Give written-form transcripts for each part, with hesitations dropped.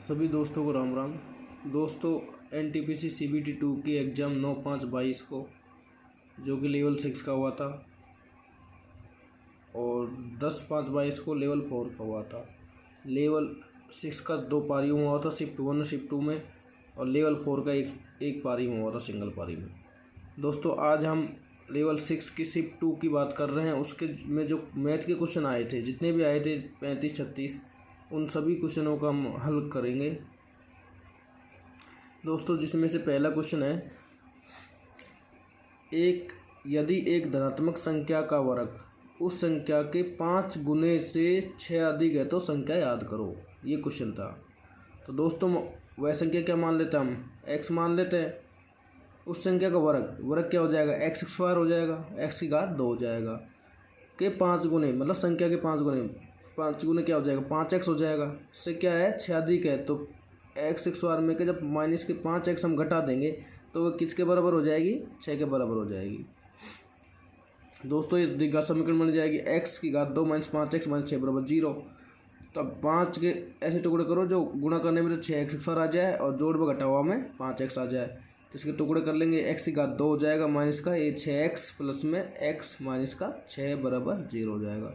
सभी दोस्तों को राम राम। दोस्तों, NTPC CBT 2 की एग्ज़ाम 9/5/22 को जो कि लेवल 6 का हुआ था और 10/5/22 को लेवल 4 का हुआ था। लेवल 6 का 2 पारियों में हुआ था, शिफ्ट 1 और शिफ्ट 2 में, और लेवल 4 का एक पारी में हुआ था, सिंगल पारी में। दोस्तों, आज हम लेवल 6 की शिफ्ट 2 की बात कर रहे हैं। उसके में जो मैथ के क्वेश्चन आए थे, जितने भी आए थे 35-36, उन सभी क्वेश्चनों का हम हल करेंगे। दोस्तों, जिसमें से पहला क्वेश्चन है, यदि एक धनात्मक संख्या का वर्ग उस संख्या के 5 गुने से 6 अधिक है तो संख्या याद करो। ये क्वेश्चन था। तो दोस्तों, वह संख्या क्या मान लेते हैं हम? x मान लेते हैं। उस संख्या का वर्ग क्या हो जाएगा? x² हो जाएगा, x की घात 2 हो जाएगा, के 5 गुने, मतलब संख्या के 5 गुने। 5 गुने क्या हो जाएगा? 5x हो जाएगा। इससे क्या है? 6 अधिक है, तो x² में के जब माइनस के 5x हम घटा देंगे तो वो किसके बराबर हो जाएगी? 6 के बराबर हो जाएगी। दोस्तों, इस द्विघात समीकरण बन जाएगी x की घात 2 - 5x - 6 बराबर 0। तब 5 के ऐसे टुकड़े करो जो गुणा करने में तो 6x² आ जाए और जोड़ में घटा हुआ में 5x आ जाए। तो इसके टुकड़े कर लेंगे, x की घात 2 हो जाएगा माइनस का ये 6x प्लस में x माइनस का 6 बराबर 0 हो जाएगा।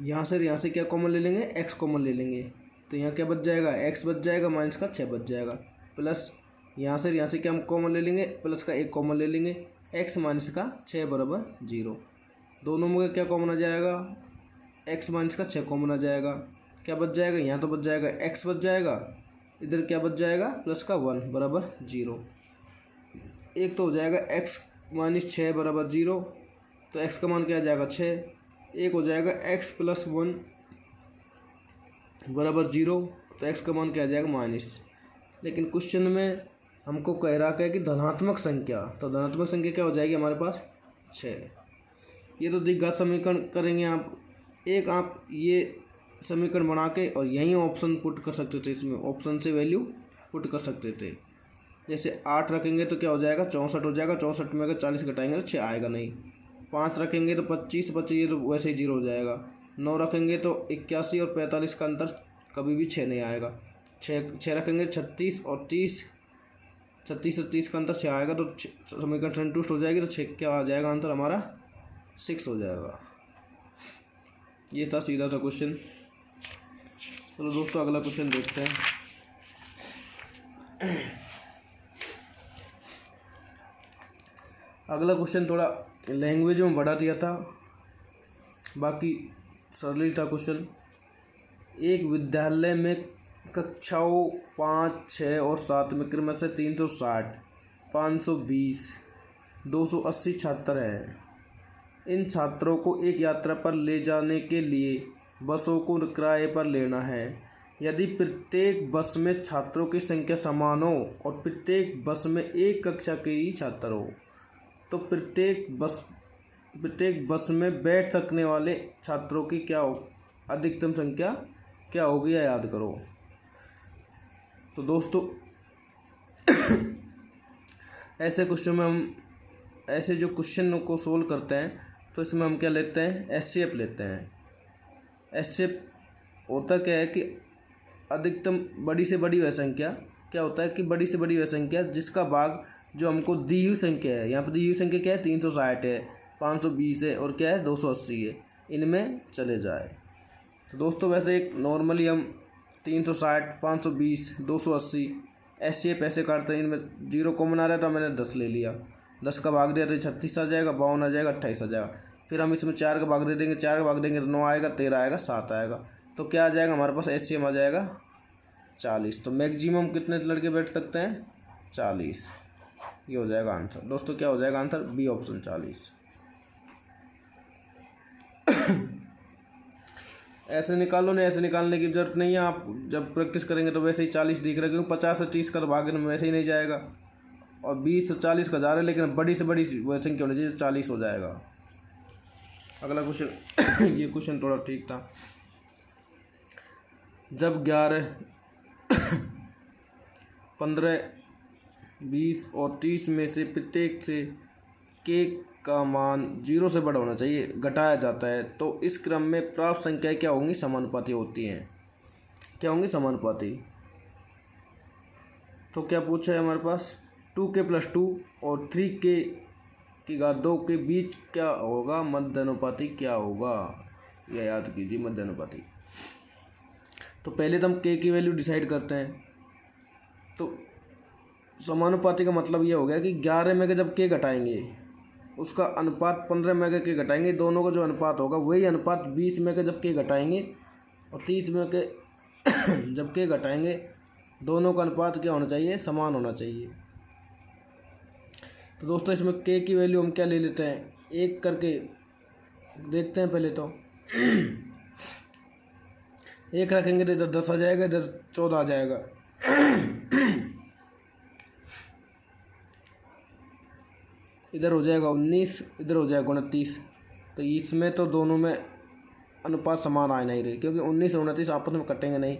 यहाँ से क्या कॉमन ले लेंगे? x कॉमन ले लेंगे, तो यहाँ क्या बच जाएगा? x बच जाएगा माइनस का 6 बच जाएगा, प्लस यहाँ से क्या हम कॉमन ले लेंगे? प्लस का 1 कॉमन ले लेंगे, x माइनस का 6 बराबर 0। दोनों में क्या कॉमन आ जाएगा? x माइनस का 6 कॉमन आ जाएगा। क्या बच जाएगा? यहाँ तो बच जाएगा x बच जाएगा, इधर क्या बच जाएगा? प्लस का 1 बराबर 0। एक तो हो जाएगा x माइनस 6 बराबर 0, तो x का मान क्या आ जाएगा? 6। एक हो जाएगा x प्लस 1 बराबर 0, तो x का मान क्या आ जाएगा? माइनस। लेकिन क्वेश्चन में हमको कह रहा है कि धनात्मक संख्या, तो धनात्मक संख्या क्या हो जाएगी हमारे पास? 6। ये तो द्विघात समीकरण करेंगे आप। आप ये समीकरण बना के और यहीं ऑप्शन पुट कर सकते थे, इसमें ऑप्शन से वैल्यू पुट कर सकते थे। जैसे 8 रखेंगे तो क्या हो जाएगा? 64 हो जाएगा। 64 में अगर 40 घटाएंगे तो 6 आएगा नहीं। 5 रखेंगे तो 25 ये तो वैसे ही 0 हो जाएगा। 9 रखेंगे तो 81 और 45 का अंतर कभी भी 6 नहीं आएगा। 6 रखेंगे 36 और 30, 36 और 30 का अंतर 6 आएगा, तो समीकरण संतुष्ट हो जाएगी। तो 6 क्या आ जाएगा? आंसर हमारा 6 हो जाएगा। ये था सीधा सा क्वेश्चन। चलो दोस्तों, अगला क्वेश्चन देखते हैं। अगला क्वेश्चन थोड़ा लैंग्वेज में बढ़ा दिया था, बाकी सरल ही था क्वेश्चन। एक विद्यालय में कक्षाओं 5, 6 और 7 में क्रमशः से 360, 520, 280 छात्र हैं। इन छात्रों को एक यात्रा पर ले जाने के लिए बसों को किराए पर लेना है। यदि प्रत्येक बस में छात्रों की संख्या समान हो और प्रत्येक बस में एक कक्षा के ही छात्र हो, तो प्रत्येक बस में बैठ सकने वाले छात्रों की अधिकतम संख्या क्या होगी, या याद करो। तो दोस्तों, ऐसे क्वेश्चन में हम ऐसे जो क्वेश्चन को सोल्व करते हैं तो इसमें हम क्या लेते हैं? एचसीएफ लेते हैं। एचसीएफ होता क्या है कि अधिकतम बड़ी से बड़ी वह संख्या, क्या होता है कि बड़ी से बड़ी वह संख्या जिसका भाग जो हमको दी हुई संख्या है, यहाँ पर दी हुई संख्या क्या है? 360 है, 520 है और क्या है? 280 है, इनमें चले जाए। तो दोस्तों, वैसे एक नॉर्मली हम 360, 520, 280 एचसीएफ ऐसे काटते हैं। इनमें 0 कॉमन आ रहा है तो मैंने 10 ले लिया। 10 का भाग दिया तो 36 आ जाएगा, 52 आ जाएगा, 28 आ जाएगा। फिर हम इसमें 4 का भाग दे देंगे, 4 का भाग देंगे तो 9 आएगा, 13 आएगा, 7 आएगा। तो क्या आ जाएगा हमारे पास? एचसीएफ आ जाएगा 40। तो मैक्सिमम कितने लड़के बैठ सकते हैं? 40। ये हो जाएगा आंसर। दोस्तों, क्या हो जाएगा आंसर? B option 40। ऐसे निकालो, नहीं ऐसे निकालने की जरूरत नहीं है। आप जब प्रैक्टिस करेंगे तो वैसे ही 40 दिख रहा है, क्योंकि 50 से 30 का तो भाग में वैसे ही नहीं जाएगा, और 20 से 40 का जा रहा है, लेकिन बड़ी से बड़ी संख्या होनी चाहिए, 40 हो जाएगा। अगला क्वेश्चन ये क्वेश्चन थोड़ा ठीक था। जब 11, 15, 20 और 30 में से प्रत्येक से के का मान 0 से बड़ा होना चाहिए घटाया जाता है, तो इस क्रम में प्राप्त संख्याएं क्या होंगी? समानुपाती होती हैं। क्या होंगे, समानुपाती। तो क्या पूछा है हमारे पास, 2k+2 और 3k की घात 2 के बीच क्या होगा, मध्यानुपाती क्या होगा, यह याद कीजिए, मध्यानुपाती। तो पहले तो हम k की वैल्यू डिसाइड करते हैं। तो समानुपाती का मतलब ये हो गया कि 11 में के जब k घटाएंगे उसका अनुपात 15 में के घटाएंगे, दोनों का जो अनुपात होगा वही अनुपात 20 में के जब k घटाएंगे और 30 में के जब k घटाएंगे, दोनों का अनुपात क्या होना चाहिए, समान होना चाहिए। तो दोस्तों इसमें k की वैल्यू हम क्या ले लेते हैं, एक करके देखते हैं पहले तो। एक रखेंगे तो इधर 10 आ जाएगा, इधर 14 आ जाएगा। इधर हो जाएगा 19, इधर हो जाएगा 29। तो इसमें तो दोनों में अनुपात समान आ नहीं रही, क्योंकि 19 और 29 आपस में कटेंगे नहीं।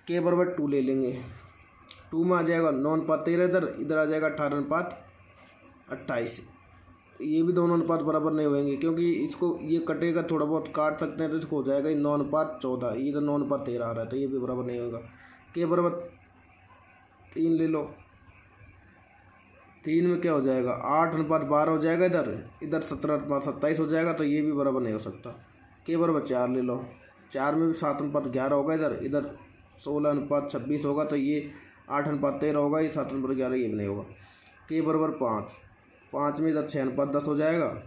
k बराबर 2 ले लेंगे, 2 में आ जाएगा 9:13, इधर आ जाएगा 18:28। ये भी दोनों अनुपात बराबर नहीं होंगे, क्योंकि इसको ये कटेगा, थोड़ा बहुत काट सकते हैं, तो इसको हो जाएगा 9:14। ये तो 9:13 आ रहा है, तो ये भी बराबर नहीं होगा। k बराबर 3 ले लो, 3 में क्या हो जाएगा, 8:12 हो जाएगा, इधर 17:27 हो जाएगा, तो ये भी बराबर नहीं हो सकता। k बराबर 4 ले लो, 4 में भी 7:11 होगा, इधर 16:26 होगा, तो ये 8:13 होगा, ये 7:11, ये भी नहीं होगा। k बराबर 5 में इधर 6:10 हो जाएगा,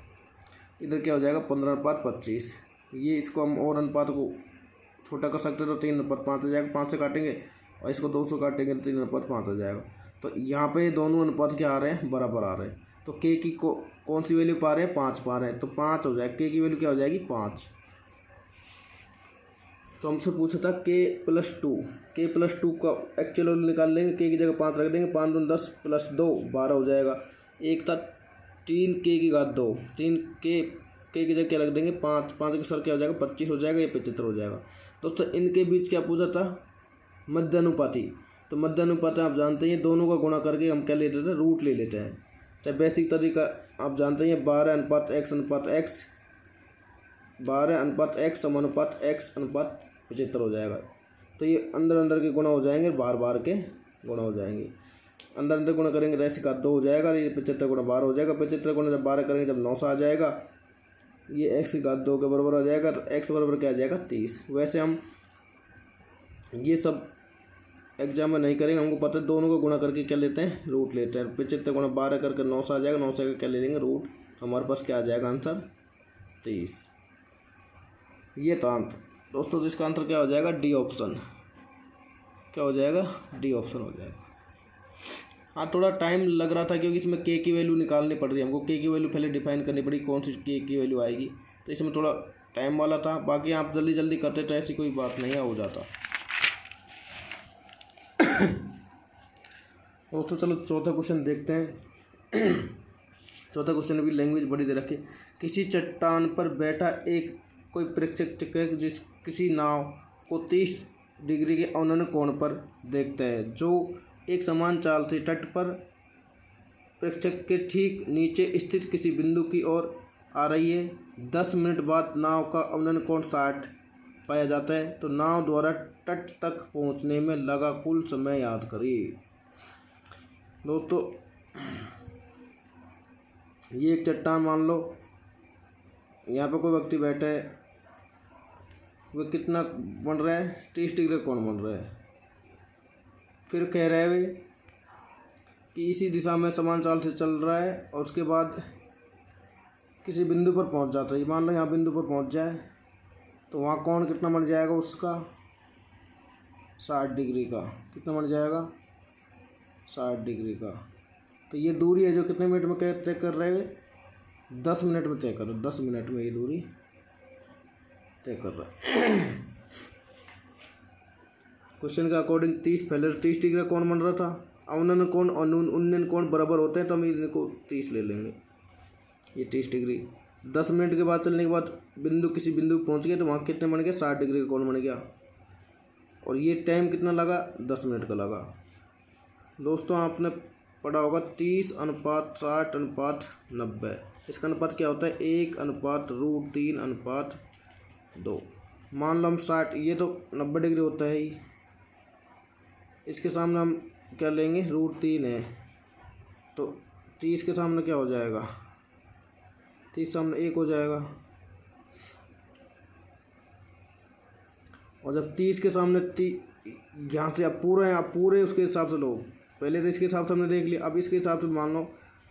इधर क्या हो जाएगा 15:25। ये इसको हम और अनुपात को छोटा कर सकते हैं, तो 3:5 आ जाएगा, 5 से काटेंगे और इसको 2 से काटेंगे तो 3:5 आ जाएगा। तो यहाँ पे दोनों अनुपात क्या आ रहे हैं, बराबर आ रहे हैं। तो k की कौन सी वैल्यू पा रहे हैं, 5 पा रहे हैं, तो 5 हो जाएगा, k की वैल्यू क्या हो जाएगी, 5। तो हमसे पूछा था k+2 का एक्चुअल वैल्यू निकाल लेंगे, k की जगह 5 रख देंगे, 5 दूनी 10 + 2 12 हो जाएगा। एक था 3k की घात 2, 3k की जगह क्या रख देंगे, 5 के सर क्या हो जाएगा, 25 हो जाएगा, ये 75 हो जाएगा। दोस्तों इनके बीच क्या पूछा था, मध्यानुपाती। तो मध्यानुपाती आप जानते हैं, दोनों का गुणा करके हम क्या ले लेते हैं, रूट ले लेते हैं। चाहे बेसिक तरीका आप जानते हैं, 12:x 12:x समानुपात x:75 हो जाएगा। तो ये अंदर के गुणा हो जाएंगे, बार के गुणा हो जाएंगे, अंदर गुणा करेंगे तो ऐसे का 2 हो जाएगा, ये 75 गुणा 12 हो जाएगा, 75 गुणा जब 12 करेंगे जब 900 आ जाएगा, ये x की घात 2 के बराबर आ जाएगा, तो x बराबर क्या आ जाएगा, 30। वैसे हम ये सब एग्जाम में नहीं करेंगे, हमको पता है दोनों को गुणा करके क्या लेते हैं, रूट लेते हैं। 75 गुणा 12 करके 900 आ जाएगा, 900 का क्या ले लेंगे, रूट। हमारे पास क्या आ जाएगा आंसर, 30। ये तो आंसर दोस्तों, तो इसका आंसर क्या हो जाएगा, डी ऑप्शन। क्या हो जाएगा, डी ऑप्शन हो जाएगा। हाँ थोड़ा टाइम लग रहा था, क्योंकि इसमें k की वैल्यू निकालनी पड़ रही है हमको, k की वैल्यू पहले डिफाइन करनी पड़ी, कौन सी k की वैल्यू आएगी, तो इसमें थोड़ा टाइम वाला था। बाकी आप जल्दी करते तो ऐसी कोई बात नहीं है, हो जाता। दोस्तों चलो चौथा क्वेश्चन देखते हैं। चौथा क्वेश्चन भी लैंग्वेज बड़ी दे रखी। किसी चट्टान पर बैठा एक कोई प्रेक्षक जिस किसी नाव को 30 डिग्री के अवनन कोण पर देखता है, जो एक समान चाल से तट पर प्रेक्षक के ठीक नीचे स्थित किसी बिंदु की ओर आ रही है। 10 मिनट बाद नाव का अवनन कोण 60 पाया जाता है। तो नाव द्वारा तट तक पहुंचने में लगा कुल समय याद करिए। दोस्तों ये एक चट्टान मान लो, यहाँ पर कोई व्यक्ति बैठा है, वह कितना बन रहा है, 30 डिग्री कोण बन रहा है। फिर कह रहे हैं वे कि इसी दिशा में समान चाल से चल रहा है और उसके बाद किसी बिंदु पर पहुंच जाता है। मान लो यहाँ बिंदु पर पहुंच जाए तो वहाँ कोण कितना बन जाएगा उसका, 60 डिग्री का। कितना बन जाएगा, 60 डिग्री का। तो ये दूरी है जो कितने मिनट में तय कर रहे हैं, 10 मिनट में तय कर रहे, 10 मिनट में ये दूरी तय कर रहा है। क्वेश्चन के अकॉर्डिंग 30 डिग्री कोण बन रहा था। अवनन कोण और उन्नयन कोण बराबर होते हैं, तो हम इनको 30 ले लेंगे। ये 30 डिग्री 10 मिनट के बाद चलने के बाद किसी बिंदु पहुंच गए तो वहाँ कितने बन गए, 60 डिग्री का कोण बन गया। और ये टाइम कितना लगा, 10 मिनट का लगा। दोस्तों आपने पढ़ा होगा 30:60:90। इसका अनुपात क्या होता है, 1:√3:2। मान लो हम 60, ये तो 90 डिग्री होता है ही, इसके सामने हम क्या लेंगे, √3 है, तो 30 के सामने क्या हो जाएगा, 30 सामने 1 हो जाएगा। और जब 30 के सामने यहाँ से आप पूरे उसके हिसाब से लो, पहले तो इसके हिसाब से हमने देख लिया, अब इसके हिसाब से मान लो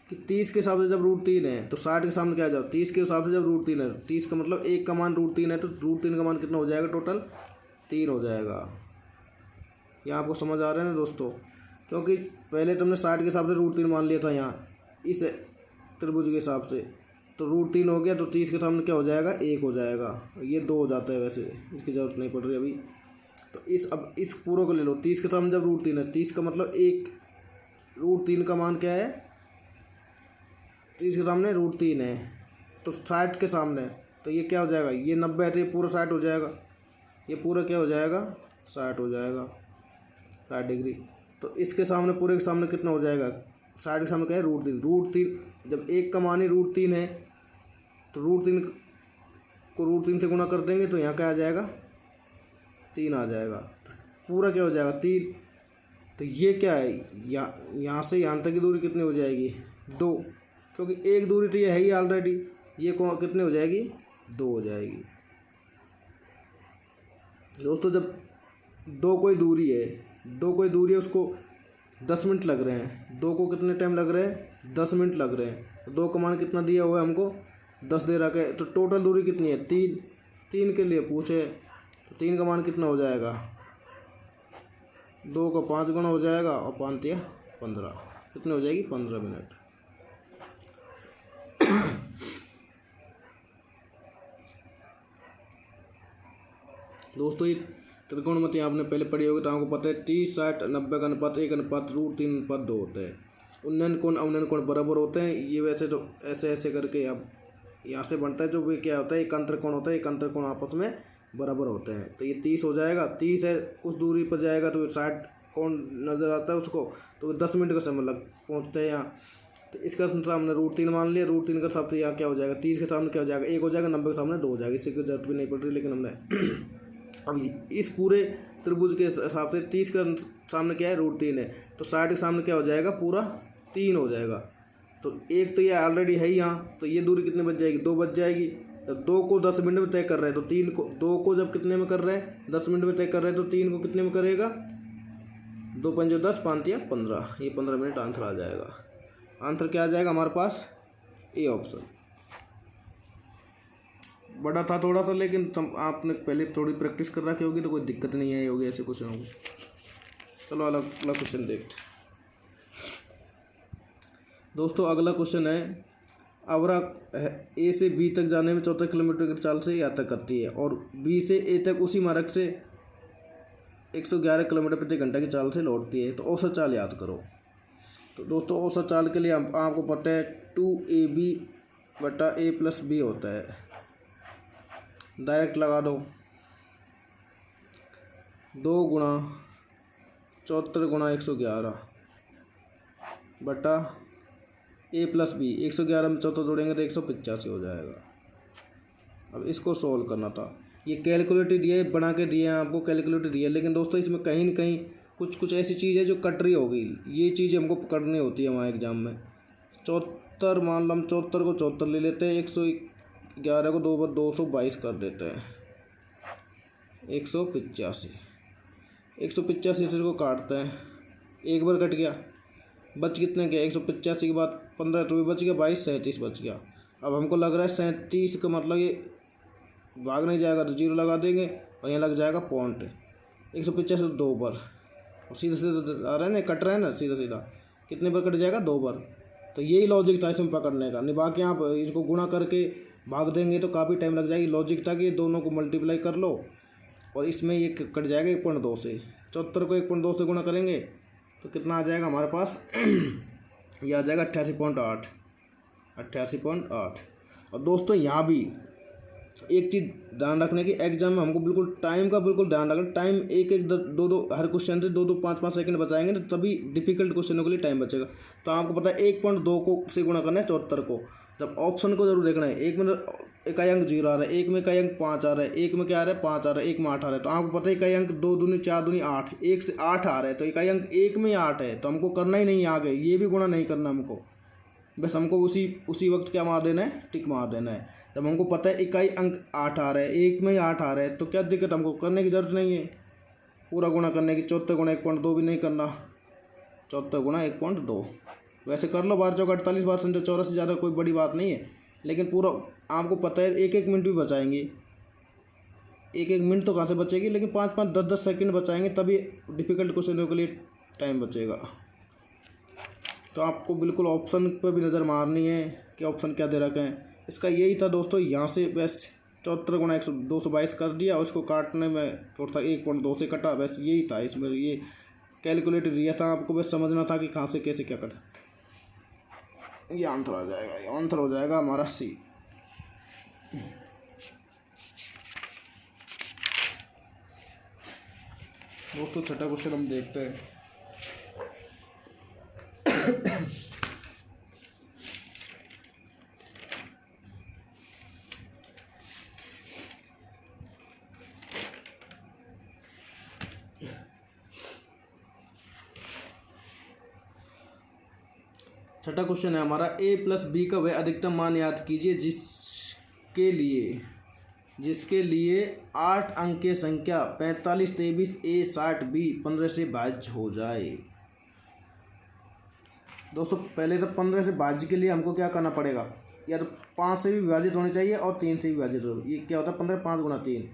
कि 30 के हिसाब से जब √3 है तो 60 के सामने क्या आ जाओ, 30 के हिसाब से जब √3 है, 30 का मतलब 1 का मान √3 है, तो √3 का मान कितना हो जाएगा, टोटल 3 हो जाएगा। यहाँ आपको समझ आ रहा है ना दोस्तों, क्योंकि पहले तुमने 60 के हिसाब से √3 मान लिया था यहाँ इस त्रिभुज के हिसाब से, तो √3 हो गया, तो 30 के सामने क्या हो जाएगा, 1 हो जाएगा। ये 2 हो जाता है, वैसे इसकी ज़रूरत नहीं पड़ रही अभी। तो अब इस पूरे को ले लो, 30 के सामने जब √3 है, 30 का मतलब 1, √3 का मान क्या है, 30 के सामने √3 है, तो 60 के सामने, तो ये क्या हो जाएगा, ये 90 है तो ये पूरा 60 हो जाएगा, ये पूरा क्या हो जाएगा, 60 हो जाएगा, 60 डिग्री। तो इसके सामने पूरे के सामने कितना हो जाएगा, 60 के सामने क्या है, √3 जब 1 का मान ही √3 है, तो √3 को √3 से गुणा कर देंगे तो यहाँ क्या आ जाएगा, 3 आ जाएगा, पूरा क्या हो जाएगा, 3। तो ये क्या है, यहाँ से यहाँ तक की दूरी कितनी हो जाएगी, 2, क्योंकि एक दूरी तो ये है ही ऑलरेडी, ये कितनी हो जाएगी, 2 हो जाएगी। दोस्तों जब दो कोई दूरी है उसको 10 मिनट लग रहे हैं, 2 को कितने टाइम लग रहे हैं, 10 मिनट लग रहे हैं, 2 का मान कितना दिया हुआ है हमको, 10 दे रखा है, तो टोटल दूरी कितनी है, 3 के लिए पूछे, तो 3 का मान कितना हो जाएगा, 2 का 5 गुना हो जाएगा, और 5 या 15, कितनी हो जाएगी, 15 मिनट। दोस्तों ये त्रिकोणमिति आपने पहले पढ़ी होगी, तो आपको पता है 30, 60, 90 का अनुपात 1 अनुपात √3:2 होता है। उन्नयन कोण अवनयन कोण बराबर होते हैं। ये वैसे तो ऐसे करके यहाँ से बनता है, जो भी क्या होता है, एक अंतर कोण होता है, एक अंतर कोण आपस में बराबर होते हैं। तो ये 30 हो जाएगा, 30 है, कुछ दूरी पर जाएगा तो 60 कोण नज़र आता है उसको, तो 10 मिनट का समय पहुँचते हैं यहाँ। तो इसका सामने √3 मान लिया, √3 का हिसाब से यहाँ क्या हो जाएगा, 30 के सामने क्या हो जाएगा, 1 हो जाएगा, 90 के सामने 2 हो जाएगा। इससे कोई जरूरत भी नहीं पड़ रही, लेकिन हमने अब इस पूरे त्रिभुज के हिसाब से 30 का सामने क्या है, √3 है, तो 60 के सामने क्या हो जाएगा, पूरा 3 हो जाएगा। तो एक तो ये ऑलरेडी है यहाँ, तो ये दूरी कितनी बच जाएगी, 2 बच जाएगी। तो 2 को 10 मिनट में तय कर रहे हैं, तो 2 को जब कितने में कर रहे हैं, 10 मिनट में तय कर रहे हैं, तो 3 को कितने में करेगा, 2 पंजे 10, 5 या 15, ये 15 मिनट आंसर आ जाएगा। आंसर क्या आ जाएगा हमारे पास, ए ऑप्शन। बड़ा था थोड़ा सा, लेकिन आपने पहले थोड़ी प्रैक्टिस कर रखी होगी तो कोई दिक्कत नहीं आई होगी ऐसे क्वेश्चन होगी। चलो अगला क्वेश्चन देखते दोस्तों। अगला क्वेश्चन है, अवरा ए से बी तक जाने में 14 किलोमीटर की चाल से यात्रा करती है और बी से ए तक उसी मार्ग से 111 किलोमीटर प्रति घंटा की चाल से लौटती है, तो औसत चाल याद करो। तो दोस्तों औसत चाल के लिए आपको पता है 2ab/a+b होता है। डायरेक्ट लगा दो, 2 गुणा 74 गुणा 111 बटा a+b, 111 में 74 जोड़ेंगे तो 185 हो जाएगा। अब इसको सोल्व करना था। ये कैलकुलेटर दिए, बना के दिए हैं आपको, कैलकुलेटर दिए, लेकिन दोस्तों इसमें कहीं न कहीं कुछ ऐसी चीज़ है जो कट रही होगी। ये चीज़ हमको पकड़नी होती है हमारे एग्जाम में। 74 मान लो, हम 74 को 74 ले लेते हैं, 111 को 2 बार 222 कर देते हैं, 185। 185 से को काटते हैं, एक बार कट गया, बच कितने गया, 185 के बाद 15 तो भी बच गया, 22, 37 बच गया। अब हमको लग रहा है 37 का मतलब ये भाग नहीं जाएगा, तो 0 लगा देंगे और यहाँ लग जाएगा पॉइंट। 185 से 2 बार, और सीधा सीधा आ रहा है ना, कट रहा है ना, सीधा सीधा कितने बार कट जाएगा, 2 बार। तो यही लॉजिक था इसमें पकड़ने का, नहीं बाकी आप इसको गुणा करके भाग देंगे तो काफ़ी टाइम लग जाएगी। लॉजिक था कि दोनों को मल्टीप्लाई कर लो और इसमें ये कट जाएगा 1.2 से। 74 को 1.2 से गुणा करेंगे तो कितना आ जाएगा हमारे पास ये आ जाएगा 88.8। और दोस्तों यहाँ भी एक चीज़ ध्यान रखने की, एग्जाम में हमको बिल्कुल टाइम का बिल्कुल ध्यान रखना। टाइम एक दो हर क्वेश्चन से 2 5 सेकंड बचाएंगे तो तभी डिफिकल्ट क्वेश्चनों के लिए टाइम बचेगा। तो आपको पता है 1.2 को से गुणा करना है 74 को, जब ऑप्शन को जरूर देखना है। एक में इकाई अंक 0 आ रहा है, एक में इकाई अंक 5 आ रहा है, एक में क्या आ रहा है 5 आ रहा है, एक में 8 आ रहा है। तो आपको पता है इकाई अंक 2 दूनी 4 दूनी 8, एक से 8 आ रहा है, तो इकाई अंक एक में 8 है, तो हमको करना ही नहीं आगे, ये भी गुणा नहीं करना हमको, बस हमको उसी वक्त क्या मार देना है, टिक मार देना है। जब हमको पता है इकाई अंक 8 आ रहा है, एक में 8 आ रहा है, तो क्या दिक्कत, हमको करने की जरूरत नहीं है पूरा गुणा करने की। 74 गुणा 1.2 भी नहीं करना, 74 गुणा 1.2। वैसे कर लो 12 चौका 48, 12 संख्या 84 से ज़्यादा कोई बड़ी बात नहीं है, लेकिन पूरा आपको पता है 1-1 मिनट भी बचाएंगे, 1-1 मिनट तो कहाँ से बचेगी, लेकिन 5-5 10-10 सेकंड बचाएंगे, तभी डिफ़िकल्ट क्वेश्चनों के लिए टाइम बचेगा। तो आपको बिल्कुल ऑप्शन पर भी नज़र मारनी है कि ऑप्शन क्या दे रखे हैं। इसका यही था दोस्तों, यहाँ से बस 74 गुणा 222 कर दिया, और उसको काटने में थोड़ा सा 1.2 से कटा, बस यही था इसमें, ये कैलकुलेटर दिया था आपको, बस समझना था कि कहाँ से कैसे क्या कर सकते। ये आंसर आ जाएगा, ये आंसर हो जाएगा हमारा सी। दोस्तों छठा क्वेश्चन हम देखते हैं। छठा क्वेश्चन है हमारा, ए प्लस बी का वह अधिकतम मान याद कीजिए जिसके लिए 8 अंक की संख्या 45, 23, ए 60, बी 15 से भाज्य हो जाए। दोस्तों पहले तो 15 से भाज्य के लिए हमको क्या करना पड़ेगा, या तो 5 से भी विभाजित होनी चाहिए और 3 से भी विभाजित हो। ये क्या होता है 15, 5 गुणा 3,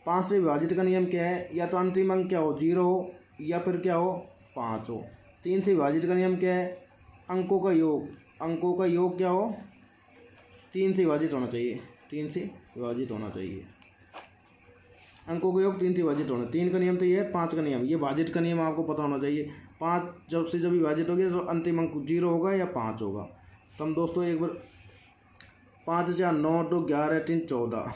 5 से विभाजित का नियम क्या है, या तो अंतिम अंक क्या हो 0 हो, या फिर क्या हो 5 हो। 3 से विभाजित का नियम क्या है, अंकों का योग क्या हो 3 से विभाजित होना चाहिए, 3 से विभाजित होना चाहिए, अंकों का योग 3 से विभाजित होना। 3 का नियम तो ये है, 5 का नियम, ये भाजित का नियम आपको पता होना चाहिए। 5 जब विभाजित हो गया तो अंतिम अंक 0 होगा या 5 होगा। तो हम दोस्तों एक बार 5 4 9 2 11 3 14,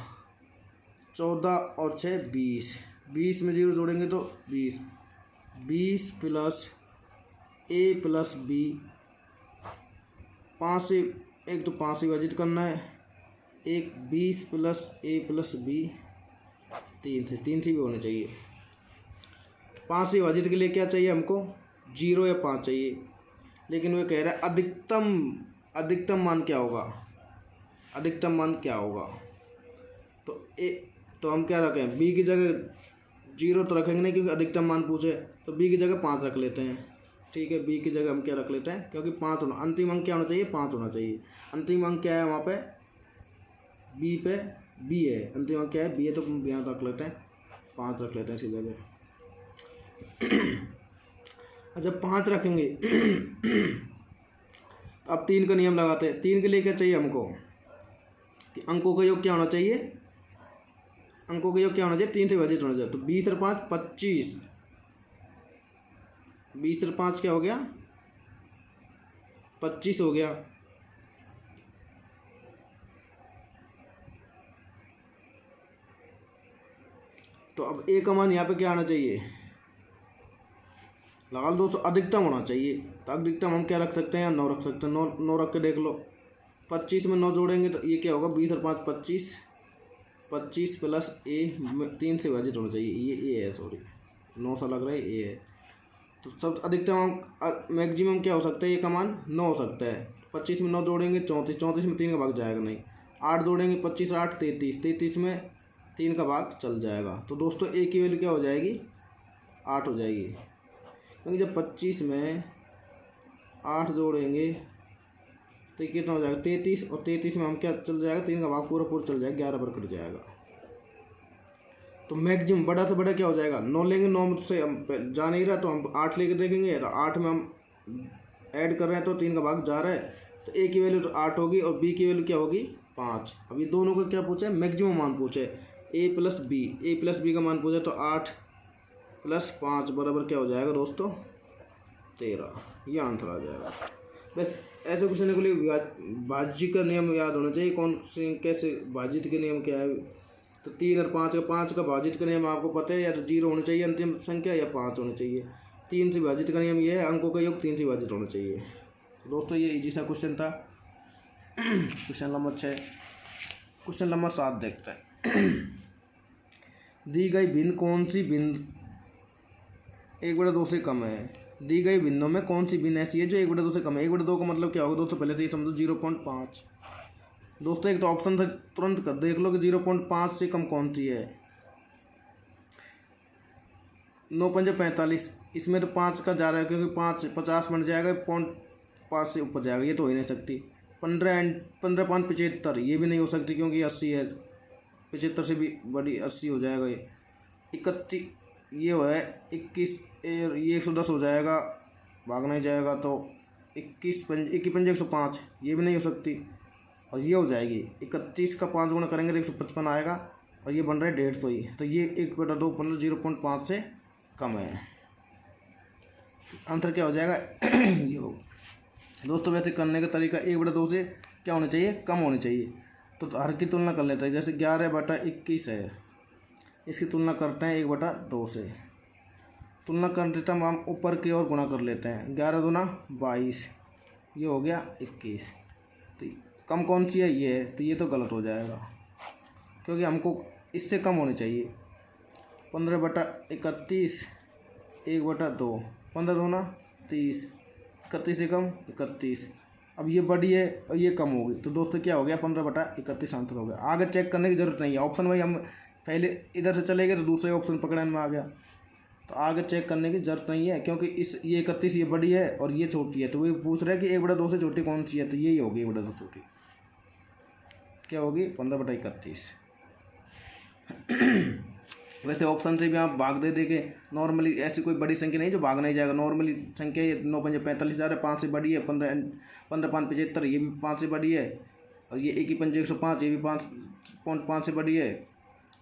14 और 6 20, 20 में 0 जोड़ेंगे तो 20, 20 प्लस ए प्लस बी, 5 से एक तो 5 से विभाजित करना है, एक 20 प्लस ए प्लस बी 3 से भी होने चाहिए। 5 से विभाजित के लिए क्या चाहिए हमको 0 या 5 चाहिए, लेकिन वे कह रहा है अधिकतम मान क्या होगा, अधिकतम मान क्या होगा। तो हम क्या रखें, बी की जगह 0 तो रखेंगे नहीं, क्योंकि अधिकतम मान पूछे, तो बी की जगह 5 रख लेते हैं। ठीक है, बी की जगह हम क्या रख लेते हैं, क्योंकि 5 होना, अंतिम अंक क्या होना चाहिए 5 होना चाहिए। अंतिम अंक क्या है वहाँ पे बी है, अंतिम अंक क्या है बी है, तो यहाँ रख लेते हैं 5 रख लेते हैं इसी जगह। अच्छा 5 रखेंगे अब 3 का नियम लगाते हैं। 3 के लिए क्या चाहिए हमको कि अंकों का योग क्या होना चाहिए, अंकों का योग क्या होना चाहिए 3 से विभाजित होना चाहिए। तो 20 और 5 25, 20 और 5 क्या हो गया 25 हो गया। तो अब ए का मान यहाँ पे क्या आना चाहिए, लगा लो दोस्तों अधिकतम होना चाहिए। तो अधिकतम हम क्या रख सकते हैं 9 रख सकते हैं, 9 रख के देख लो। 25 में 9 जोड़ेंगे तो ये क्या होगा 20 और 5 25, 25 प्लस ए 3 से विभाजित होना चाहिए, ये ए है, सॉरी 9 सा लग रहा है ए है। तो सब अधिकतम मैक्सिमम क्या हो सकता है, ए का मान 9 हो सकता है। 25 में 9 जोड़ेंगे 34, 34 में 3 का भाग जाएगा नहीं। 8 जोड़ेंगे 25 और 8 33, 33 में 3 का भाग चल जाएगा। तो दोस्तों ए की वैल्यू क्या हो जाएगी 8 हो जाएगी, क्योंकि जब 25 में 8 जोड़ेंगे तो कितना हो जाएगा 33, और 33 में हम क्या चल जाएगा 3 का भाग पूरा चल जाएगा, 11 पर कट जाएगा। तो मैक्सिमम बड़ा से बड़ा क्या हो जाएगा 9 लेंगे, 9 से हम जा नहीं रहा तो हम 8 लेके देखेंगे, तो 8 में हम ऐड कर रहे हैं तो 3 का भाग जा रहा है, तो ए की वैल्यू तो 8 होगी और बी की वैल्यू क्या होगी 5। अब ये दोनों का क्या पूछा है मैक्सिमम मान पूछे, ए प्लस बी का मान पूछे, तो 8 प्लस 5 बराबर क्या हो जाएगा दोस्तों 13, ये आंसर आ जाएगा। बस ऐसे क्वेश्चन के लिए भाज्य का नियम याद होना चाहिए, कौन से कैसे भाजित के नियम क्या है। तो 3 और 5 का भाजित का नियम आपको पता है, या तो 0 होनी चाहिए अंतिम संख्या या 5 होनी चाहिए। 3 से भाजित का नियम ये है, अंकों का योग 3 से विभाजित होना चाहिए। दोस्तों ये इजी सा क्वेश्चन था। Question number 6। क्वेश्चन नंबर 7 देखते हैं। दी गई भिन्न कौन सी भिन्न 1/2 से कम है। दी गई भिन्नों में कौन सी भिन्न ऐसी है जो 1/2 से कम है। 1/2 का मतलब क्या होगा दोस्तों, पहले तो ये समझो 0.5। दोस्तों एक तो ऑप्शन से तुरंत कर देख लो कि 0.5 से कम कौन सी है। 9 पंजे 45, इसमें तो 5 का जा रहा है क्योंकि 5 50 बन जाएगा, 0.5 से ऊपर जाएगा, ये तो हो ही नहीं सकती। 15 5 75, ये भी नहीं हो सकती क्योंकि 80 है, 75 से भी बड़ी 80 हो जाएगा। ये 31 ये हो है 21, ये 110 हो जाएगा, भाग नहीं जाएगा तो 21 पंजे 105, ये भी नहीं हो सकती। और ये हो जाएगी 31 का 5 गुना करेंगे तो 155 आएगा, और ये बन रहा है 150 ही। तो ये 1/2 मतलब 0.5 से कम है। आंसर क्या हो जाएगा ये हो। दोस्तों वैसे करने का तरीका 1/2 से क्या होना चाहिए, कम होनी चाहिए। तो हर की तुलना कर लेते हैं। जैसे 11/21 है, इसकी तुलना करते हैं 1/2 से। तुलना कर देते हैं हम ऊपर की ओर गुणा कर लेते हैं। 11 दूना 22, ये हो गया 21। तो कम कौन सी है, ये है, तो ये तो गलत हो जाएगा क्योंकि हमको इससे कम होनी चाहिए। 15/31 1/2, 15 दूना 30, 31 से कम 31। अब ये बड़ी है और ये कम होगी, तो दोस्तों क्या हो गया 15/31 आंसर हो गया। आगे चेक करने की ज़रूरत नहीं है। ऑप्शन भाई हम पहले इधर से चले गए तो दूसरे ऑप्शन पकड़ने में आ गया, तो आगे चेक करने की ज़रूरत नहीं है क्योंकि ये 31 ये बड़ी है और ये छोटी है। तो वो पूछ रहा है कि 1/2 से छोटी कौन सी है, तो यही होगी 1/2 छोटी। क्या होगी 15/31। वैसे ऑप्शन से भी आप भाग दे देंगे। नॉर्मली ऐसी कोई बड़ी संख्या नहीं जो भाग नहीं जाएगा। नॉर्मली संख्या 9 पंजे 45 जा रहा है, 5 से बड़ी है। 15 5 75, ये भी 5 से बड़ी है। और ये 21 पंजे 105, ये भी 5.5 से बड़ी है।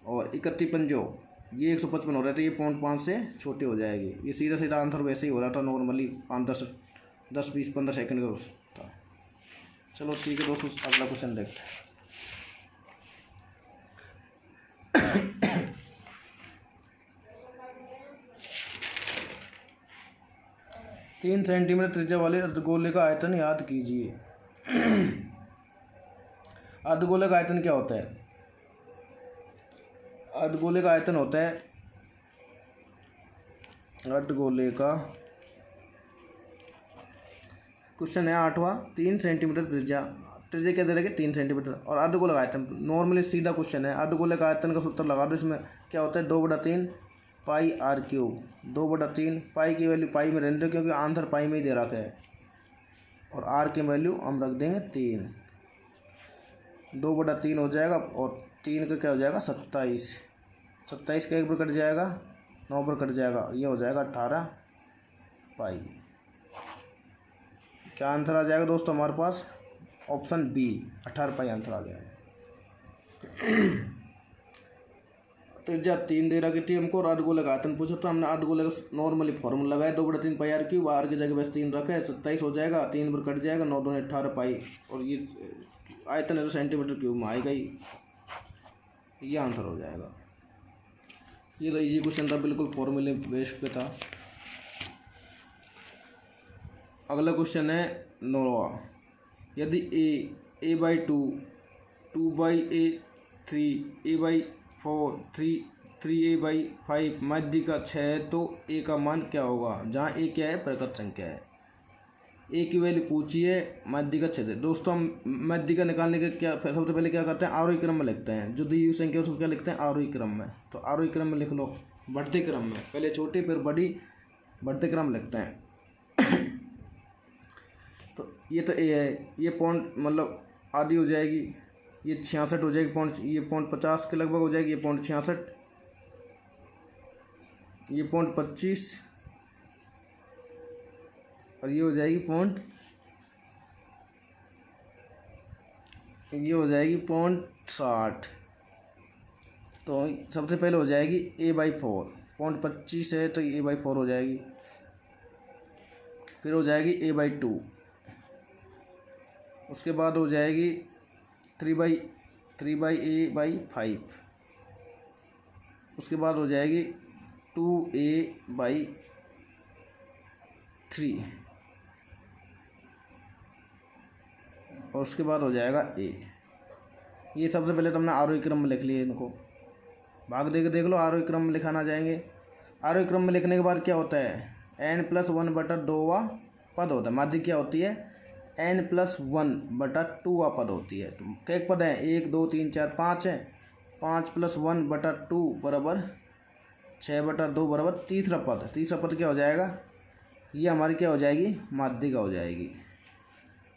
और 31 पंजो ये 155 हो रहा है, तो ये 0.5 से छोटी हो जाएगी। ये सीधा सीधा आंसर वैसे ही हो रहा था नॉर्मली 5 10 20 15 सेकंड का था। चलो ठीक है दोस्तों, अगला क्वेश्चन देखते हैं। 3 सेंटीमीटर त्रिज्या वाले अर्धगोले का आयतन याद कीजिए। अर्धगोले का आयतन क्या होता है? अर्धगोले का आयतन होता है, अर्धगोले का क्वेश्चन है 8वां। 3 सेंटीमीटर त्रिज्या क्या दे रहा है 3 सेंटीमीटर, और अर्धगोले का आयतन नॉर्मली सीधा क्वेश्चन है। अर्धगोले का आयतन का सूत्र लगा दो। इसमें क्या होता है 2/3 पाई r3। 2/3 पाई की वैल्यू पाई में रहने दो क्योंकि आंसर पाई में ही दे रखा है, और r की वैल्यू हम रख देंगे 3। 2/3 हो जाएगा, और 3 का क्या हो जाएगा 27। 27 का 1 पर कट जाएगा, 9 पर कट जाएगा, ये हो जाएगा 18 पाई। क्या आंसर आ जाएगा दोस्तों हमारे पास? ऑप्शन बी 18 पाई आंसर आ जाएगा। त्रिज्या 3 दे रखी थी हमको, और अर्धगोले का आयतन पूछा, तो हमने अर्धगोले का नॉर्मली फॉर्मूला लगाया 2/3 पाई r3। r की जगह बस 3 रखा है, 27 हो जाएगा, 3 पर कट जाएगा, 9 दूनी 18 पाई, और ये आयतन है तो सेंटीमीटर क्यूब में आएगा ही, ये आंसर हो जाएगा। ये तो इजी क्वेश्चन था, बिल्कुल फॉर्मूले बेस पे था। अगला क्वेश्चन है 9वां। यदि a/2 2/a3 a/4 3a/5 मध्य का 6 है, तो a का मान क्या होगा? जहाँ a क्या है प्रकृत संख्या है। a की वैल्यू पूछी है, मध्य का 6 है। दोस्तों हम मध्य का निकालने के क्या सबसे पहले क्या करते हैं, आरोही क्रम में लिखते हैं। जो दी हुई संख्या उसको क्या लिखते हैं आरोही क्रम में। तो आरोही क्रम में लिख लो, बढ़ते क्रम में, पहले छोटी फिर बड़ी, बढ़ते क्रम लिखते हैं। तो ये तो a है, ये पॉइंट मतलब आधी हो जाएगी, ये 66 हो जाएगी पॉइंट, ये 50 के लगभग हो जाएगी, ये 66, ये 25, और ये हो जाएगी ये हो जाएगी 60। तो सबसे पहले हो जाएगी a/4, 25 है तो a/4 हो जाएगी। फिर हो जाएगी a/2, उसके बाद हो जाएगी 3/a/5, उसके बाद हो जाएगी 2a/3, और उसके बाद हो जाएगा ए। ये सबसे पहले तुमने आरोही क्रम में लिख लिए इनको, भाग दे के देख लो आरोही क्रम में लिखाना जाएंगे। आरोही क्रम में लिखने के बाद क्या होता है, n+1/2 पद होता है। माध्य क्या होती है, n+1/2 पद होती है। तो कई पद हैं, 1 2 3 4 5 है। 5+1/2 बराबर 6/2 बराबर तीसरा पद। तीसरा पद क्या हो जाएगा, ये हमारी क्या हो जाएगी, माध्यिका हो जाएगी।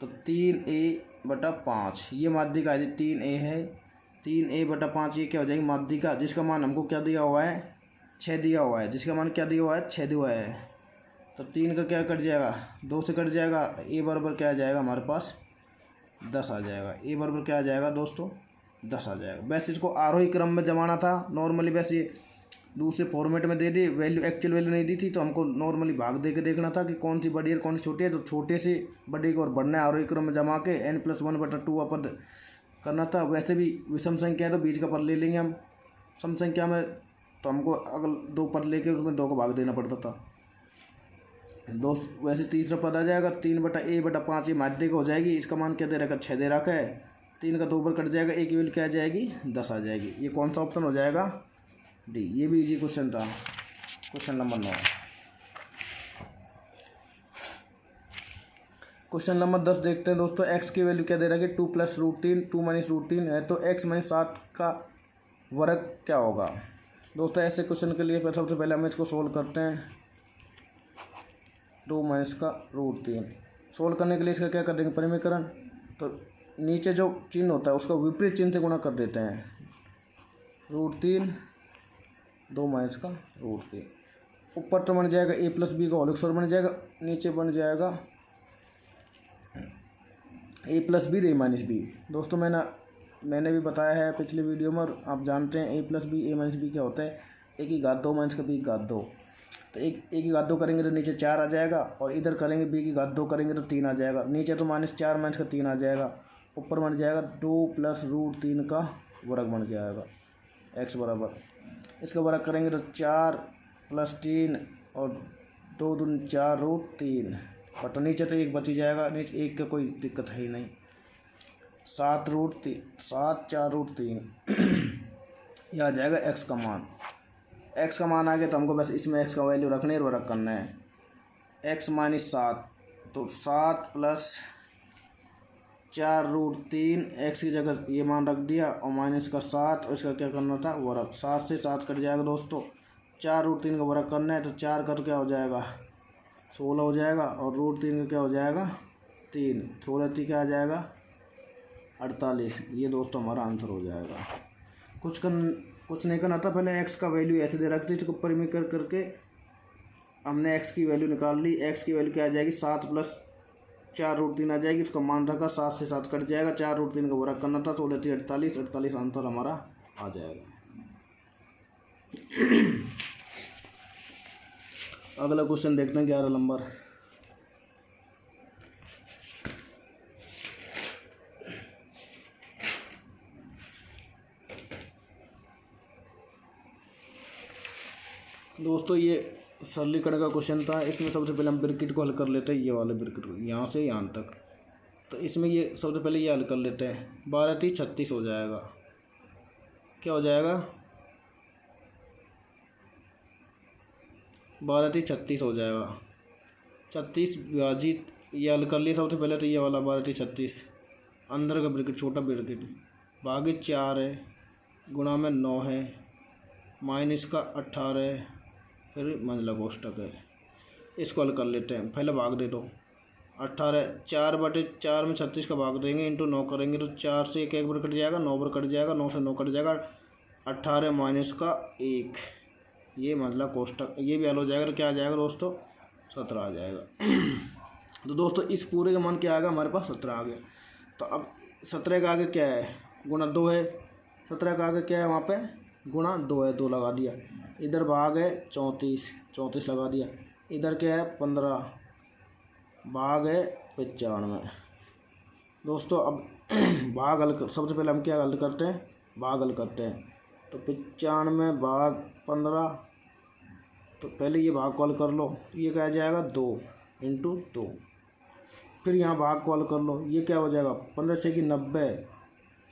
तो 3a/5 ये माध्यिका है, 3a है, 3a/5 ये क्या हो जाएगी, माध्यिका, जिसका मान हमको क्या दिया हुआ है, 6 दिया हुआ है। जिसका मान क्या दिया हुआ है, 6 दिया हुआ है। तो 3 का क्या कट जाएगा, 2 से कट जाएगा। ए बराबर क्या आ जाएगा हमारे पास, 10 आ जाएगा। ए बराबर क्या आ जाएगा दोस्तों, 10 आ जाएगा। वैसे इसको आरोही क्रम में जमाना था नॉर्मली, वैसे दूसरे फॉर्मेट में दे दी, वैल्यू एक्चुअल वैल्यू नहीं दी थी, तो हमको नॉर्मली भाग दे के देखना था कि कौन सी बड़ी है कौन सी छोटी है। तो छोटे से बड़ी को और बढ़ना है आरोही क्रम में जमा के n+1/2 पद करना था। वैसे भी विषम संख्या है तो बीच का पद ले लेंगे हम। सम संख्या में तो हमको अगर 2 पद लेके उसमें 2 को भाग देना पड़ता था। वैसे तीसरा पद आ जाएगा 3/a/5 ये माध्यिका हो जाएगी। इसका मान क्या दे रखा है, 6 दे रखा है। 3 का 2 पर कट जाएगा, एक की वैल्यू क्या आ जाएगी, 10 आ जाएगी। ये कौन सा ऑप्शन हो जाएगा, डी। ये भी इजी क्वेश्चन था, क्वेश्चन नंबर 9। क्वेश्चन नंबर 10 देखते हैं दोस्तों। x की वैल्यू क्या दे रखी है, 2 + √3, 2 - √3 है। तो x - 7 का वर्ग क्या होगा। दोस्तों ऐसे क्वेश्चन के लिए सबसे पहले हम इसको सोल्व करते हैं। 2 - √3 सोल्व करने के लिए इसका क्या कर देंगे, परिमीकरण। तो नीचे जो चिन्ह होता है उसका विपरीत चिन्ह से गुणा कर देते हैं। √3 2 - √3 ऊपर तो बन जाएगा a + b का होल स्क्वायर बन जाएगा, नीचे बन जाएगा a + b a - b। दोस्तों मैंने भी बताया है पिछले वीडियो में, और आप जानते हैं a + b a - b क्या होता है, a की घात 2 - b की घात 2। तो a की घात 2 करेंगे तो नीचे 4 आ जाएगा, और इधर करेंगे b की घात 2 करेंगे तो 3 आ जाएगा। नीचे तो -4 - 3 आ जाएगा, ऊपर बन जाएगा 2 + √3 का वर्ग बन जाएगा। x बराबर इसका वर्ग करेंगे तो 4 + 3 और 2 दूनी 4 √3, बट नीचे तो 1 बच ही जाएगा, नीचे 1 का कोई दिक्कत है ही नहीं। 7 4 √3 यह आ जाएगा x का मान। x का मान आ गया तो हमको बस इसमें x का वैल्यू रखने और वर्ग करना है। x - 7 तो 7 + 4 √3 x की जगह ये मान रख दिया, और माइनस का 7 और इसका क्या करना था, वर्ग। 7 से 7 कट जाएगा दोस्तों। 4 √3 का वर्ग करना है तो 4 का तो क्या हो जाएगा, 16 हो जाएगा, और √3 का क्या हो जाएगा, 3। 16 3 क्या आ जाएगा, 48। ये दोस्तों हमारा आंसर हो जाएगा। कुछ नहीं करना था, पहले x का वैल्यू ऐसे दे रखती, इसको परिमीकरण करके हमने x की वैल्यू निकाल ली। x की वैल्यू क्या आ जाएगी, 7 + 4 √3 आ जाएगी। इसका मान रखा, 7 से 7 कट जाएगा, 4 √3 का वर्ग करना था, 16 3 48, 48 आंसर हमारा आ जाएगा। अगला क्वेश्चन देखते हैं 11 नंबर। दोस्तों ये सरलीकरण का क्वेश्चन था। इसमें सबसे पहले हम ब्रैकेट को हल कर लेते हैं, ये वाले ब्रैकेट को यहाँ से यहाँ तक। तो इसमें ये सबसे पहले ये हल कर लेते हैं। 12 3 36 हो जाएगा। क्या हो जाएगा, 12 3 36 हो जाएगा। 36 विभाजित, ये हल कर लिया सबसे पहले। तो ये वाला 12 3 36 अंदर का ब्रैकेट छोटा ब्रैकेट भागित 4 है, गुणा में 9 है, माइनस का 18 है, फिर मंझला कोष्टक है। इसको हल कर लेते हैं। पहले भाग दे दो। 18 4/4 में 36 का भाग देंगे, इंटू 9 करेंगे तो 4 से 1 बार कट जाएगा, 9 बार कट जाएगा, 9 से 9 कट जाएगा, 18 माइनस का 1, ये मंझला कोष्टक। ये भी हल हो जाएगा तो क्या आ जाएगा दोस्तों, 17 आ जाएगा। तो दोस्तों इस पूरे का मान क्या आ गया हमारे पास, 17 आ गया। तो अब 17 का आगे क्या है, गुणा 2 है। 17 का आगे क्या है, वहाँ पे गुणा 2 है, 2 लगा दिया। इधर भाग है 34 लगा दिया। इधर क्या है 15, भाग है 95। दोस्तों अब भाग हल कर, सबसे पहले हम क्या हल करते हैं, भाग हल करते हैं। तो 95 भाग 15, तो पहले ये भाग को हल कर लो। ये क्या आ जाएगा 2 × 2, फिर यहाँ भाग कॉल कर लो, ये क्या हो जाएगा 15 छः की 90,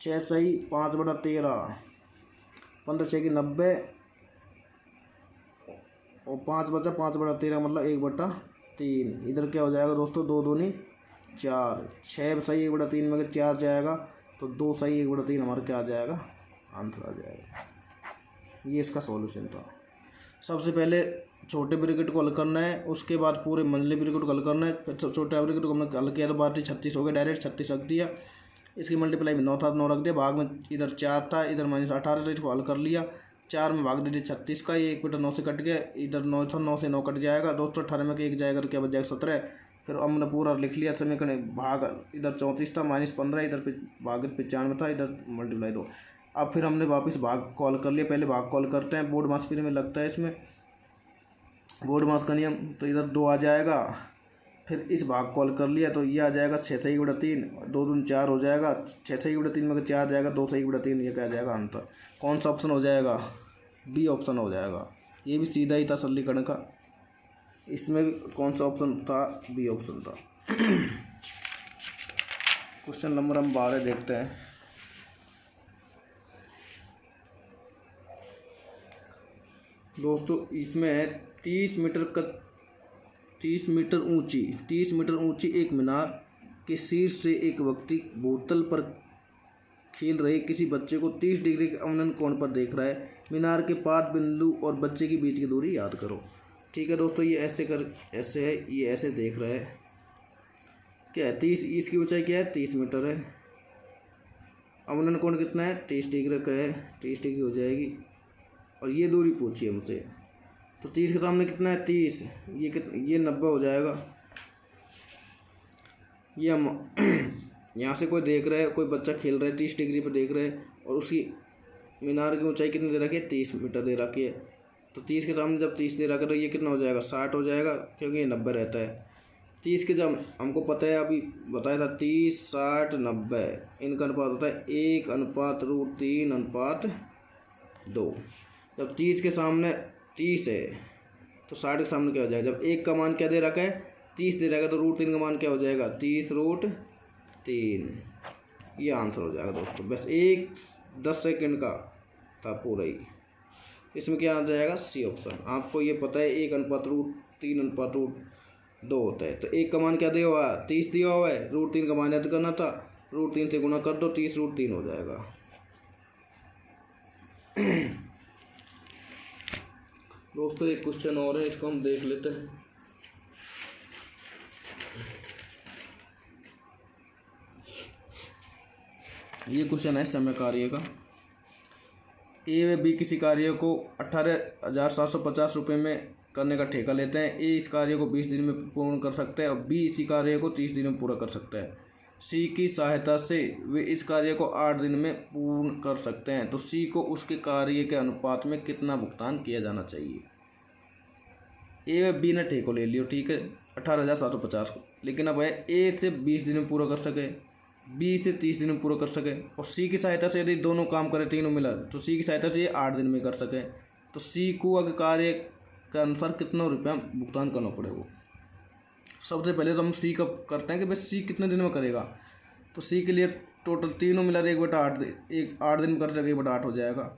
6 सही 5/13, 15 छः की 90 और 5 बचा 5/13 मतलब 1/3। इधर क्या हो जाएगा दोस्तों 2 दूनी 4, 6 सही 1/3 में अगर 4 जाएगा तो 2 सही 1/3 हमारा क्या आ जाएगा, आंसर आ जाएगा। ये इसका सॉल्यूशन था। सबसे पहले छोटे ब्रैकेट को हल करना है, उसके बाद पूरे मंझले ब्रैकेट को हल करना है। फिर छोटे ब्रैकेट को हमने हल किया तो 12 36 हो गया, डायरेक्ट 36 रख दिया। इसकी मल्टीप्लाई में 9 था, 9 रख दिया, भाग में इधर 4 था, इधर -18 से इसको हल कर लिया। 4 में भाग दे दिया 36 का, ये 1/9 से कट गया, इधर 9 था, 9 से 9 कट जाएगा दोस्तों, 18 में 1 जाएगा तो क्या बच जाएगा 17। फिर हमने पूरा लिख लिया समीकरण, भाग इधर 34 था, -15 इधर पे भाग 95 था, इधर मल्टीप्लाई 2। अब फिर हमने वापस भाग कॉल कर लिया, पहले भाग कॉल करते हैं, बोर्ड मास पीरियड में लगता है इसमें बोर्ड मास का नियम, तो इधर 2 आ जाएगा। फिर इस भाग कॉल कर लिया तो ये आ जाएगा 6 सही 3, 2 दूनी 4 हो जाएगा, 6 सही 3 में 4 जाएगा, 2 सही 3, ये क्या जाएगा आंसर। कौन सा ऑप्शन हो जाएगा, बी ऑप्शन हो जाएगा। ये भी सीधा ही था सरलीकरण का, इसमें भी कौन सा ऑप्शन था, बी ऑप्शन था। क्वेश्चन नंबर हम 12 देखते हैं। दोस्तों इसमें है 30 मीटर ऊंची एक मीनार के शीर्ष से एक व्यक्ति भूतल पर खेल रहे किसी बच्चे को 30 डिग्री के अवनन कोण पर देख रहा है। मीनार के पाद बिंदु और बच्चे के बीच की दूरी याद करो। ठीक है दोस्तों, ये ऐसे है, ये ऐसे देख रहा है, क्या है 30, इसकी ऊंचाई क्या है 30 मीटर है, अवनन कोण कितना है 30 डिग्री का है, 30 डिग्री हो जाएगी, और ये दूरी पूछी है मुझसे, तो 30 के सामने कितना है 30, ये 90 हो जाएगा। ये हम यहाँ से कोई देख रहा है, कोई बच्चा खेल रहा है 30 डिग्री पर देख रहे हैं, और उसकी मीनार की ऊंचाई कितनी दे रखी है 30 मीटर दे रखी है, तो 30 के सामने जब 30 दे रखा है तो ये कितना हो जाएगा 60 हो जाएगा, क्योंकि ये 90 रहता है। 30 के जब हमको पता है, अभी बताया था 30 60 90 इनका अनुपात होता है 1/√3/2। जब 30 के सामने 30 है तो 60 के सामने क्या हो जाएगा, जब 1 का मान क्या दे रखा है 30 दे रखा है, तो √3 का मान क्या हो जाएगा 30√3। ये आंसर हो जाएगा दोस्तों। बस 10 सेकंड का था पूरा ही। इसमें क्या आ जाएगा सी ऑप्शन। आपको ये पता है 1/√3/2 होता है, तो 1 का मान क्या दिया हुआ है 30 दिया हुआ है, √3 का मान याद करना था, √3 से गुना कर दो 30√3 हो जाएगा। दोस्तों एक क्वेश्चन और है, इसको हम देख लेते हैं। ये क्वेश्चन है समय कार्य का। ए व बी किसी कार्य को 18,750 रुपये में करने का ठेका लेते हैं। ए इस कार्य को 20 दिन में पूर्ण कर सकता है और बी इसी कार्य को 30 दिन में पूरा कर सकता है। सी की सहायता से वे इस कार्य को 8 दिन में पूर्ण कर सकते हैं, तो सी को उसके कार्य के अनुपात में कितना भुगतान किया जाना चाहिए। ए व बी ने ठेको ले लियो, ठीक है 18,750 को, लेकिन अब है ए से 20 दिन में पूरा कर सके, बी से 30 दिन में पूरा कर सके, और सी की सहायता से यदि दोनों काम करें तीनों मिला तो सी की सहायता से ये 8 दिन में कर सके, तो सी को अगर कार्य के अनुसार कितना रुपया भुगतान करना पड़ेगा। सबसे पहले तो हम सी का करते हैं कि भाई सी कितने दिन में करेगा, तो सी के लिए टोटल तीनों मिला 1/8 8 दिन में कर सके 1/8 हो जाएगा।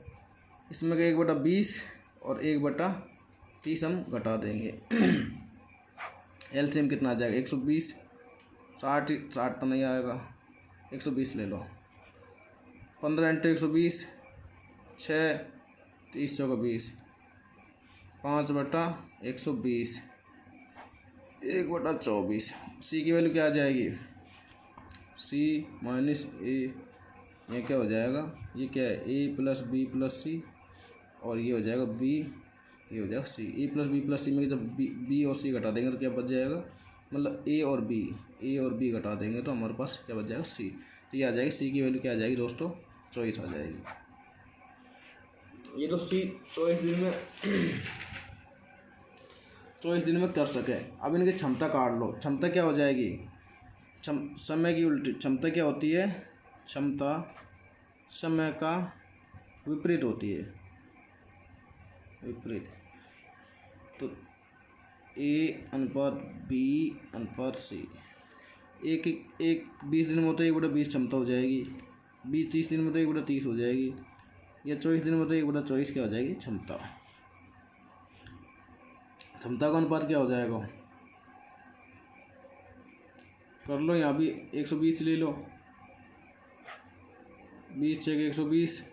इसमें 1/20 और 1/30 हम घटा देंगे। एलसीएम कितना आ जाएगा 120, 60 तो नहीं आएगा, 120 ले लो, 15 × 120 6, 30 × 20 5/120 1/24। सी की वैल्यू क्या आ जाएगी, सी माइनस ए, ये क्या हो जाएगा, ये क्या है ए प्लस बी प्लस सी, और ये हो जाएगा बी, ये हो जाएगा सी। ए प्लस बी प्लस सी में जब बी और सी घटा देंगे तो क्या बच जाएगा, मतलब ए और बी घटा देंगे तो हमारे पास क्या बच जाएगा सी। तो ये आ जाएगी सी की वैल्यू क्या आ जाएगी दोस्तों 24 आ जाएगी। ये तो सी 24 दिन में कर सके। अब इनकी क्षमता काट लो, क्षमता क्या हो जाएगी, समय की उल्टी क्षमता क्या होती है, क्षमता समय का विपरीत होती है, विपरीत। तो A/B/C एक 20 दिन में तो 1/20 क्षमता हो जाएगी, 30 दिन में तो 1/30 हो जाएगी, या 24 दिन में तो 1/24 क्या हो जाएगी क्षमता। क्षमता का अनुपात क्या हो जाएगा, कर लो यहाँ भी 120 ले लो, 20 × 120,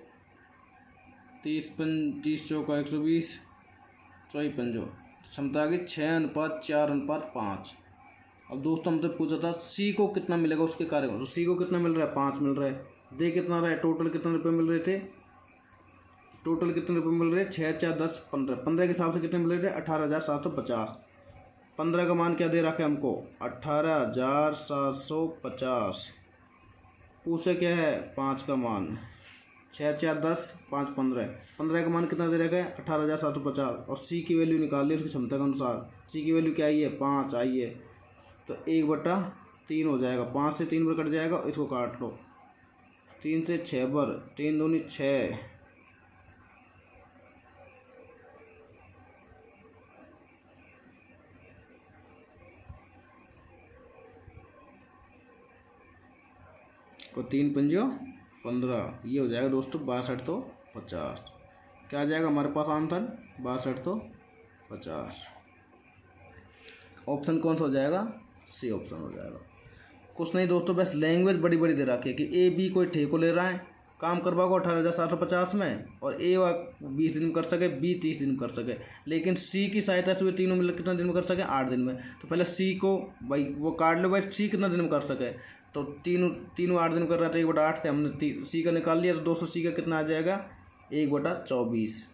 30 चौका 120, 24 पंजो, क्षमता की 6:4:5। अब दोस्तों हमसे पूछा था सी को कितना मिलेगा उसके कार्य को, तो सी को कितना मिल रहा है 5 मिल रहा है। दे कितना रहा है, टोटल कितने रुपये मिल रहे थे, टोटल कितने रुपये मिल रहे हैं 6 × 4 = 10, 15, 15 के हिसाब से कितने मिल रहे थे 18,750। 15 का मान क्या दे रखा है हमको 18,750। पूछे क्या है 5 का मान, 6 × 4 = 10, 5 × 15, 15 का मान कितना दे रखा है 18,750। और सी की वैल्यू निकाल ली उसकी क्षमता के अनुसार। सी की वैल्यू क्या आई है 5 आई है, तो 1/3 हो जाएगा। 5 से 3 बार कट जाएगा, इसको काट लो, 3 से 6 बार, 3 दूनी 6, और 3 पंजो 15, ये हो जाएगा दोस्तों 62 तो 50। क्या आ जाएगा हमारे पास आंसर 62 तो 50। ऑप्शन कौन सा हो जाएगा, सी ऑप्शन हो जाएगा। कुछ नहीं दोस्तों, बस लैंग्वेज बड़ी बड़ी दे रखी है कि ए बी कोई ठेको ले रहा है, काम करवाओ 18,750 में, और ए 20 दिन में कर सके, बी 30 दिन में कर सके, लेकिन सी की सहायता से वे तीनों मिलकर कितना दिन में कर सके 8 दिन में। तो पहले सी को भाई वो काट लो भाई, सी कितना दिन में कर सके, तो तीनों 8 दिन कर रहा था, 1/8 थे, हमने सी का निकाल लिया, तो 200 का कितना आ जाएगा 1/24।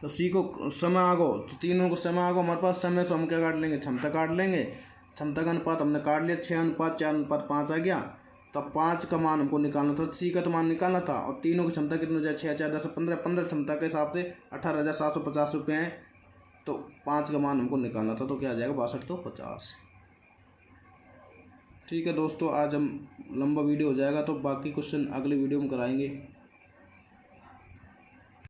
तो सी को समय आगो, तो तीनों को समय आगो हमारे पास समय, से हम क्या काट लेंगे क्षमता काट लेंगे। क्षमता का अनुपात हमने काट लिया 6:4:5 आ गया। तब 5 का मान हमको निकालना था, सी का तो मान निकालना था, और तीनों की क्षमता कितनी हो जाए 6 × 4 = 10, 15, 15 क्षमता के हिसाब से 18,750 रुपये हैं, तो 5 का मान हमको निकालना था, तो क्या आ जाएगा 62 तो 50। ठीक है दोस्तों, आज हम लंबा वीडियो हो जाएगा, तो बाकी क्वेश्चन अगले वीडियो में कराएंगे।